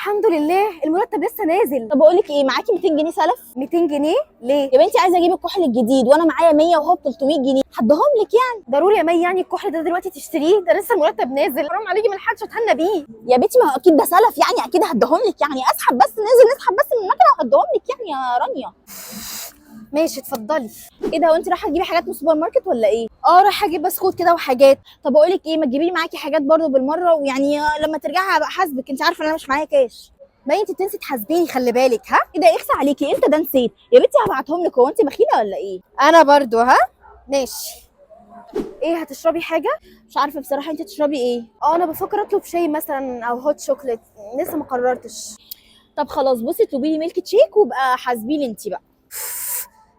الحمد لله المرتب لسه نازل. طب اقول لك ايه، معاكي 200 جنيه سلف؟ 200 جنيه ليه؟ يا بنتي عايزه اجيب الكحل الجديد وانا معايا 100 وهو ب 300 جنيه، هديهم لك يعني. ضروري يا مي يعني الكحل ده دلوقتي تشتريه؟ ده لسه المرتب نازل، حرام عليكي، من حاجه اتهنى بيه. يا بنتي ما هو اكيد ده سلف يعني، اكيد هديهم لك يعني، اسحب بس، ننزل نسحب بس من المكنه وهديهم لك يعني يا رانيا. ماشي اتفضلي. ايه ده، وانت رايحه تجيبي حاجات من السوبر ماركت ولا ايه؟ اه رايحه اجيب بسكوت كده وحاجات. طب اقول لك ايه، ما تجيبي لي معاكي حاجات برضو بالمره، ويعني لما ترجعي هبقى حاسبك، انت عارفه ان انا مش معايا كاش. مي انت بتنسي تحاسبيني، خلي بالك. ها ايه ده، يخسى عليكي، انت ده نسيت يا بنتي، هبعتهم لك، هو انت بخيله ولا ايه؟ انا برضو. ها ماشي. ايه هتشربي حاجه؟ مش عارفه بصراحه، انت تشربي ايه؟ اه انا بفكر اطلب شاي مثلا او هوت شوكليت، لسه ما قررتش. طب خلاص بصي، اطلبي لي ميلك تشيك وابقى حاسبي لي انت بقى.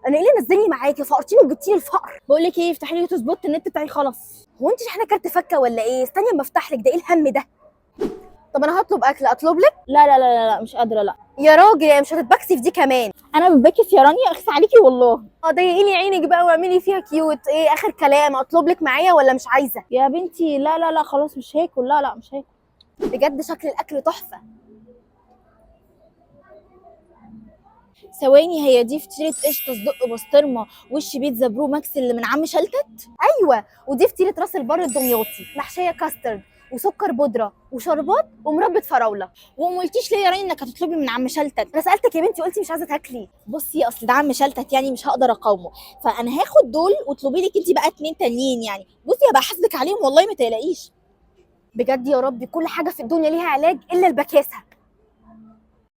انا ايه اللي نزلني معاكي؟ فقرتيني وجبتيني الفقر. بقول لك ايه، افتحي لي هوت سبوت، النت بتاعي خلص. هو انت شحنه كارت فكه ولا ايه؟ استني اما افتح لك، ده ايه الهم ده؟ طب انا هطلب اكل، اطلب لك؟ لا لا لا لا, لا مش قادره لا. يا راجل يعني مش هتتبكسي في دي كمان؟ انا ببكس يا رانيا، اخس عليكي والله. اه ضيقيلي عينك بقى واعملي فيها كيوت. ايه اخر كلام؟ اطلب لك معايا ولا مش عايزه؟ يا بنتي لا لا لا خلاص مش هاكل، لا لا مش هاكل. بجد شكل الاكل تحفه. ثواني، هي دي فطيره قشطه صدق بسطرمه وش بيتزا برو ماكس اللي من عم شلتت؟ ايوه، ودي فطيره راس البر الدمياطي محشيه كاسترد وسكر بودره وشربات ومربى فراوله. وما قلتيش ليه يا رانيا انك هتطلبي من عم شلتت؟ انا سالتك يا بنتي قلتي مش عايزه تاكلي. بصي اصل ده عم شلتت يعني مش هقدر اقاومه، فانا هاخد دول واطلبي لك انت بقى 2 تانيين يعني، بصي هبقى احاسبك عليهم والله ما تقلقيش. بجد يا ربي كل حاجه في الدنيا ليها علاج الا البكاسه.